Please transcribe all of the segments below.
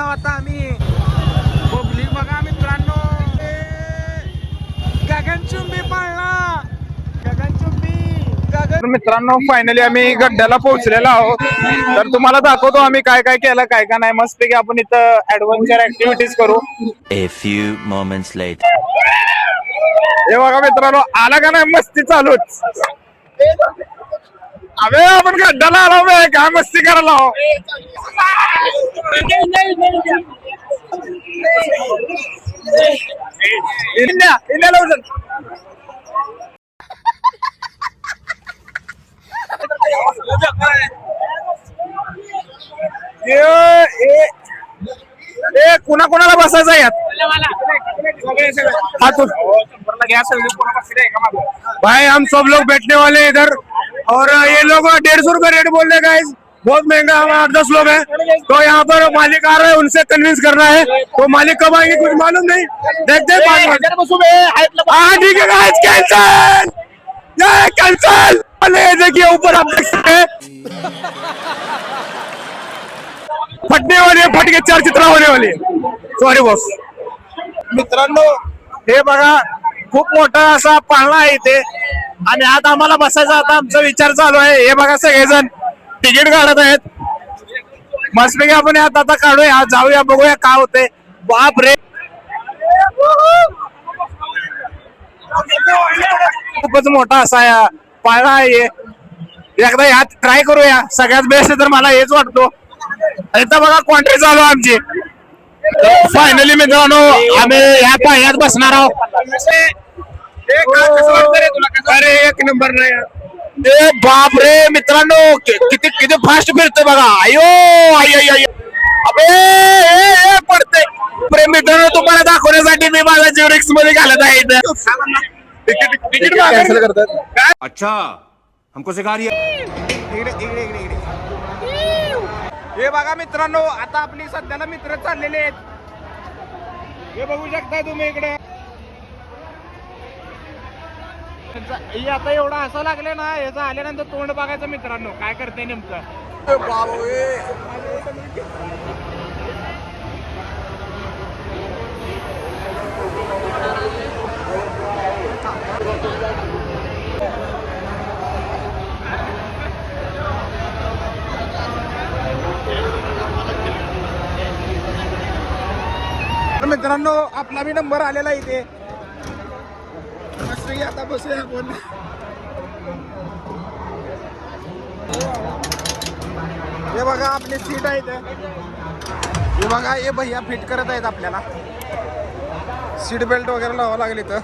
आता आम्ही पब्लिक बघा मित्रांनो, गगनचुंबी पाळणा, गगनचुंबी गगन. मित्रांनो फायनली आम्ही गड्ड्याला पोहोचलेलो आहोत. तर तुम्हाला दाखवतो आम्ही काय काय केलं काय काय नाही. मस्त पैकी आपण इथं ऍडव्हेंचर ऍक्टिव्हिटीज करू. A few moments later. हे बघा मित्रांनो, आला का नाही मस्ती चालूच. अबे आपण गड्ड्याला आलो बे, काय मस्ती करायला आहो. इंडियाला उचल. कुणा कुणाला बसायचं यात? भाई हम सब लोग बैठने वाले हैं इधर, और ये लोग 150 रुपए रेट बोल रहे गाइस, बहुत महंगा। हम 8-10 लोग हैं, तो यहाँ पर मालिक आ रहे हैं, उनसे कन्विंस करना है। तो मालिक कब आएंगे कुछ मालूम नहीं, देखते हैं। हाँ ठीक है गाइस, कैंसल कैंसल। देखिए ऊपर आप देख सकते हैं फटने वाली है, फट के चार चित्रा होने वाली है। Sorry boss. मित्रांनो हे बघा, खूप मोठा असा पाळणा आहे इथे, आणि आता आम्हाला बसायचा आता आमचा विचार चालू आहे. हे बघा सगळेजण तिकीट काढत आहेत. मस्तपैकी आपण यात आता काढूया, जाऊया, बघूया काय होते. बाप रे, खूपच मोठा असा या पाळणा आहे. एकदा ह्यात ट्राय करूया. सगळ्यात बेस्ट तर मला हेच वाटतो. इथं बघा क्वांट्री चालू आहे आमची. फायनली मित्रांनो आम्ही ह्या पाळण्यात बसणार आहोत. अरे एक नंबर नाही. बाप रे मित्रांनो, किती किती फास्ट फिरतोय बघा. अयो अयो अबे पडते. प्रेम मित्रांनो, तुम्हाला दाखवण्यासाठी मी माझा जीव रिक्स मध्ये घालत आहे. तिकीट कॅन्सल करतात. अच्छा हमको सिखा रही है. इकडे हे बघा मित्रांनो, आता आपली सध्याला मित्र चाललेले आहेत. हे बघू शकताय तुम्ही इकडे. हे आता एवढं असं लागले ना, याचं आल्यानंतर तोंड बघायचं मित्रांनो काय करते नेमकं. मित्रांनो आपला बी नंबर आलेला इथे. मस्त आता बसूया आपण. हे बघा आपली सीट आहे इथे. हे बघा हे भैया फिट करत आहेत आपल्याला. सीट बेल्ट वगैरे लावावं लागेल इथं.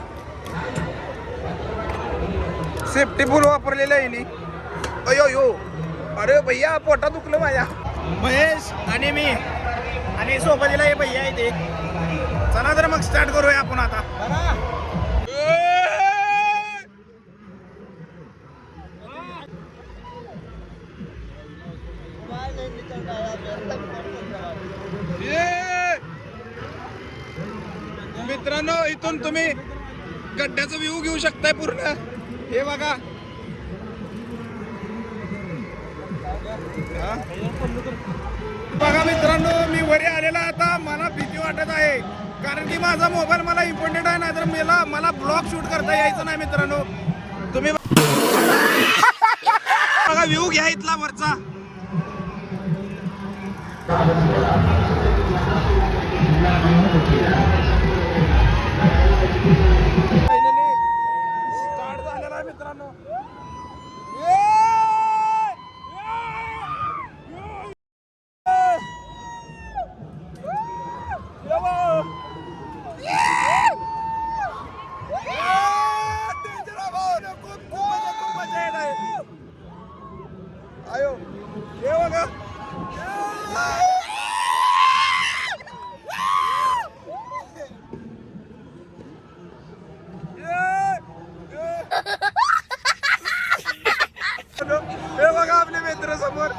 सेफ्टी पूल वापरलेलं आहे नी. अयो यो, अरे भैया पोटा दुखलं माझ्या. महेश आणि मी आणि सोबतीला हे भैया आहे ते. चला तर मग स्टार्ट करूया आपण आता. मित्रांनो इथून तुम्ही गड्ड्याचा व्ह्यू घेऊ शकताय पूर्ण. हे बघा बघा मित्रांनो, मी वरी आलेला. आता मला भीती वाटत आहे, कारण की माझा मोबाईल मला इम्पॉर्टंट आहे. ना तर मला ब्लॉग शूट करता यायचं नाही मित्रांनो. तुम्ही बघा व्ह्यू घ्या इथला वरचा. फायनली स्टार्ट झालेला आहे मित्रांनो. आयो हे बघा. हे बघा आपले मित्र समोर.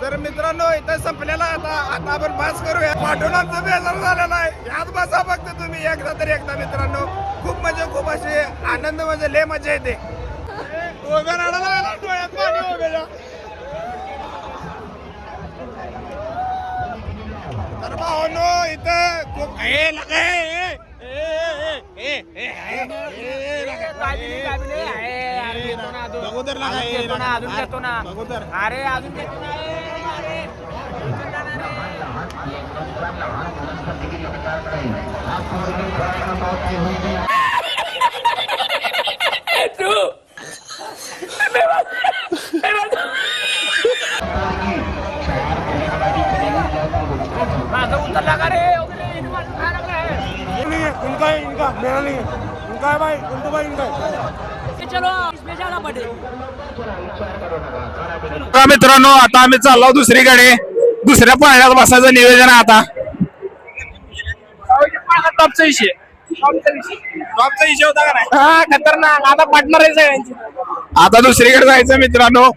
तर मित्रांनो इथं संपलेला. आता आपण पास करूया. पाठवण्याचा बेजार झालेला आहे. यात बसा फक्त तुम्ही एकदा तरी एकदा मित्रांनो. खूप म्हणजे खूप असे आनंद, म्हणजे लय मजा येते. तर भावनो इथं खूप अरे अजून माझा उतरला का रे इनका इनका मेरा नहीं है इनका है भाई उनको भाई इनका चलो इसमें जाना पड़े मित्रांनो आता आम्ही चाललो दुसरीकडे दुसऱ्या पाळण्यात बसायचं नियोजन आहे आता टॉपचा विषय होता का नाही हा खतरनाक आता पडणार आहे सगळ्यांची आता दुसरीकडे जायचं मित्रांनो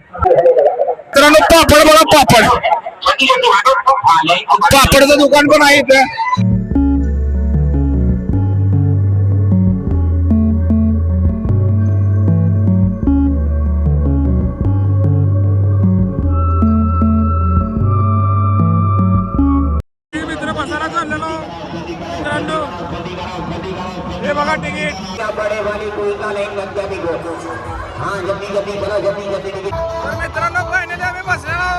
पापड बघा पापडचं दुकान पण आहे इथं मित्र बसायला चाललेलो मित्रांनो हे बघा तिकीट तर मित्रांनो फायनली आम्ही बसलेलो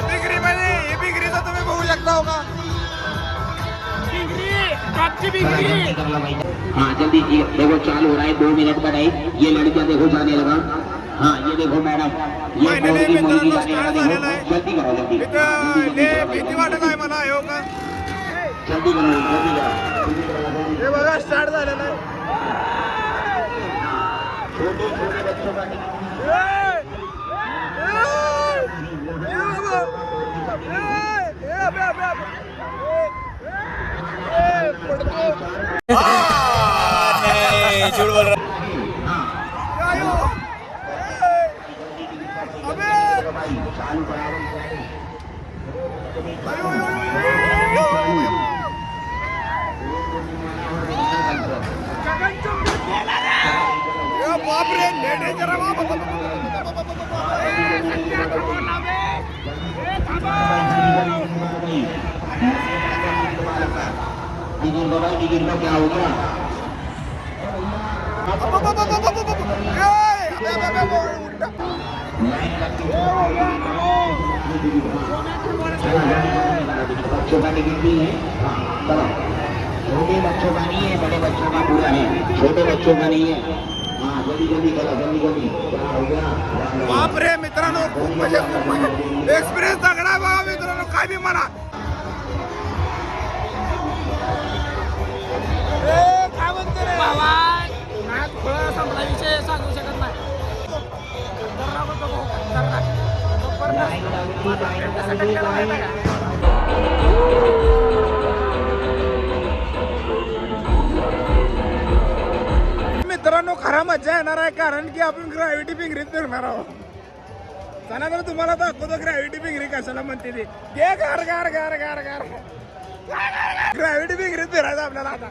बिग्री मध्ये ही बिग्रीचा तुम्ही बघू शकता हो का हाँ जल्दी ये देखो चालू हो रहा है 2 मिनट का नहीं ये लड़कियां देखो जाने लगा हाँ ये देखो मैडम ये फायनली मित्रांनो स्टार्ट झालेला आहे जल्दी करो जल्दी इथं लय भीती वाटत आहे मला हो का जल्दी करो हे बघा स्टार्ट झालेला आहे छोटे छोटे बच्चों का बापरे लेडे जरा टिकट का क्या हो गया बच्चों का टिकट भी है छोटे बच्चों का नहीं है बड़े बच्चों का पूरा है छोटे बच्चों का नहीं है हाँ जल्दी जल्दी करो जल्दी क्या हो गया बापरे मित्रांनो खूप म्हणजे एक्सपिरियन्स तगडा बघा मित्रांनो काय बी म्हणा काय म्हणते रे बाबा नाच फळ संपला विषय सांगू शकत नाही मित्रांनो खरा मजा येणार आहे कारण की आपण ग्रॅव्हिटी पिंगरीत फिरणार आहोत चला तर तुम्हाला दाखवतो ग्रॅव्हिटी पिंगरी कशाला म्हणते ती घे गार गार गार गार गार ग्रॅव्हिटी पिंगरीत फिरायचं आपल्याला आता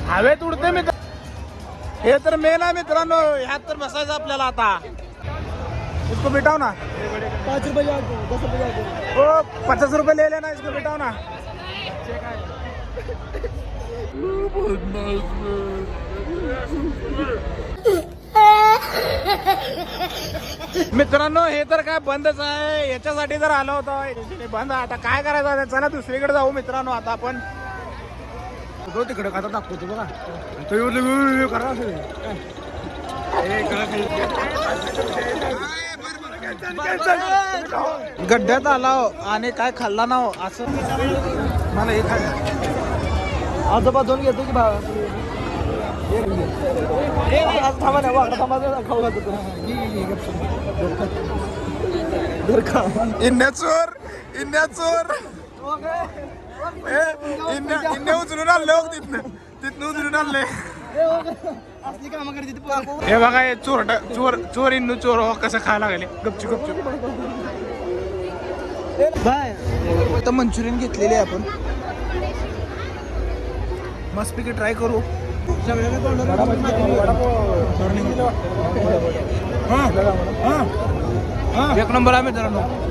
हवेत उडते मित्र हे तर मेन आहे मित्रांनो ह्यात तर बसायचं आपल्याला आता इसको बिठाओ ना 5 रुपये 10 रुपये हो 50 रुपये ले लेना इसको बिठाओ ना मित्रांनो हे तर काय बंदच आहे याच्यासाठी जर आलो होतो बंद आता काय करायचं आता चला दुसरीकडे जाऊ मित्रांनो आता आपण तिकडे खाता दाखवतो बघा करा गड्ड्यात आला आणि काय खाल्ला ना असं मला हे खायला आजोबा दोन घेतो की भावा थांबा ना वाकडा थांबा खाऊ घालतो इन्या चोर इन्या उचलून आणले हो तिथनं उचलून आणले हे बघा हे चोर इन्नू चोर हो कसं खायला लागले गपचूप आता मंचुरियन घेतलेले आपण मस्तपैकी ट्राय करू एक नंबर आहे मित्रांनो.